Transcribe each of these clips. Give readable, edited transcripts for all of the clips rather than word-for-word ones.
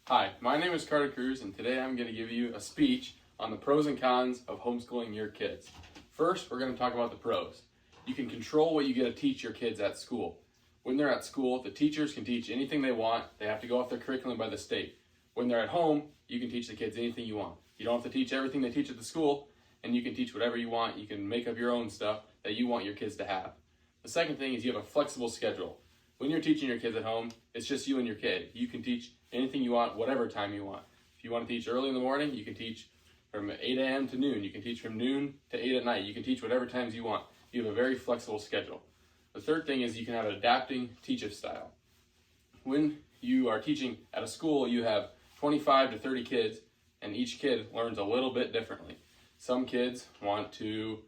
Hi, my name is Carter Cruz, and today I'm going to give you a speech on the pros and cons of homeschooling your kids. First, we're going to talk about the pros. You can control what you get to teach your kids at school. When they're at school, the teachers can teach anything they want. They have to go off their curriculum by the state. When they're at home, you can teach the kids anything you want. You don't have to teach everything they teach at the school, and you can teach whatever you want. You can make up your own stuff that you want your kids to have. The second thing is you have a flexible schedule. When you're teaching your kids at home, it's just you and your kid. You can teach anything you want, whatever time you want. If you want to teach early in the morning, you can teach from 8 a.m. to noon. You can teach from noon to 8 at night. You can teach whatever times you want. You have a very flexible schedule. The third thing is you can have an adapting teaching style. When you are teaching at a school, you have 25 to 30 kids, and each kid learns a little bit differently. Some kids want to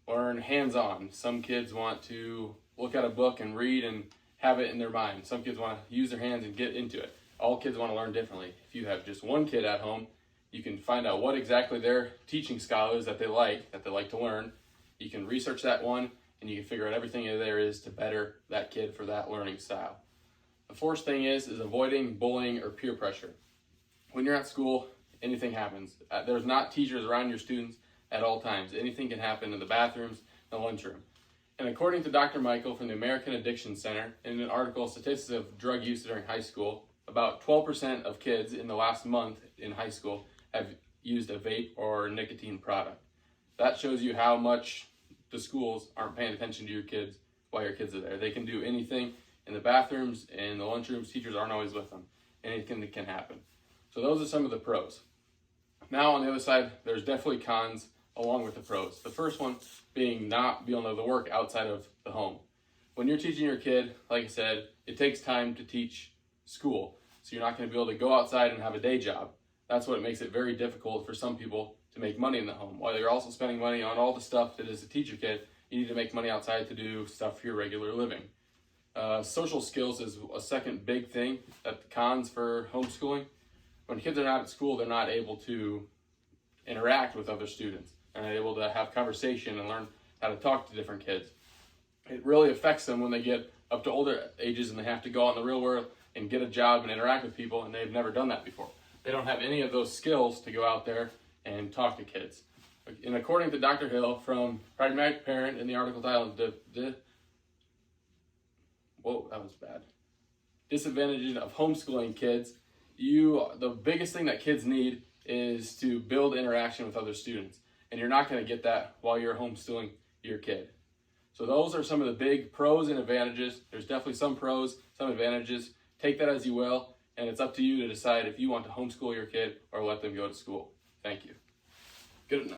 learn hands-on. Some kids want to look at a book and read and have it in their mind. Some kids want to use their hands and get into it. All kids want to learn differently. If you have just one kid at home, you can find out what exactly their teaching style is that they like to learn. You can research that one, and you can figure out everything there is to better that kid for that learning style. The fourth thing is avoiding bullying or peer pressure. When you're at school, anything happens. There's not teachers around your students at all times. Anything can happen in the bathrooms, the lunchroom. And according to Dr. Michael from the American Addiction Center, in an article, Statistics of Drug Use During High School, about 12% of kids in the last month in high school have used a vape or nicotine product. That shows you how much the schools aren't paying attention to your kids while your kids are there. They can do anything in the bathrooms, in the lunchrooms. Teachers aren't always with them. Anything can happen. So those are some of the pros. Now on the other side, there's definitely cons along with the pros. The first one being not being able to work outside of the home. When you're teaching your kid, like I said, it takes time to teach school. So you're not going to be able to go outside and have a day job. That's what makes it very difficult for some people to make money in the home. While you're also spending money on all the stuff that is to teach your kid, you need to make money outside to do stuff for your regular living. Social skills is a second big thing that the cons for homeschooling. When kids are not at school, they're not able to interact with other students. They're not able to have conversation and learn how to talk to different kids. It really affects them when they get up to older ages and they have to go out in the real world and get a job and interact with people, and they've never done that before. They don't have any of those skills to go out there and talk to kids. And according to Dr. Hill from Pragmatic Parent in the article titled Disadvantages of Homeschooling Kids, the biggest thing that kids need is to build interaction with other students. And you're not going to get that while you're homeschooling your kid. So those are some of the big pros and advantages. There's definitely some pros, some advantages. Take that as you will, and it's up to you to decide if you want to homeschool your kid or let them go to school. Thank you. Good enough.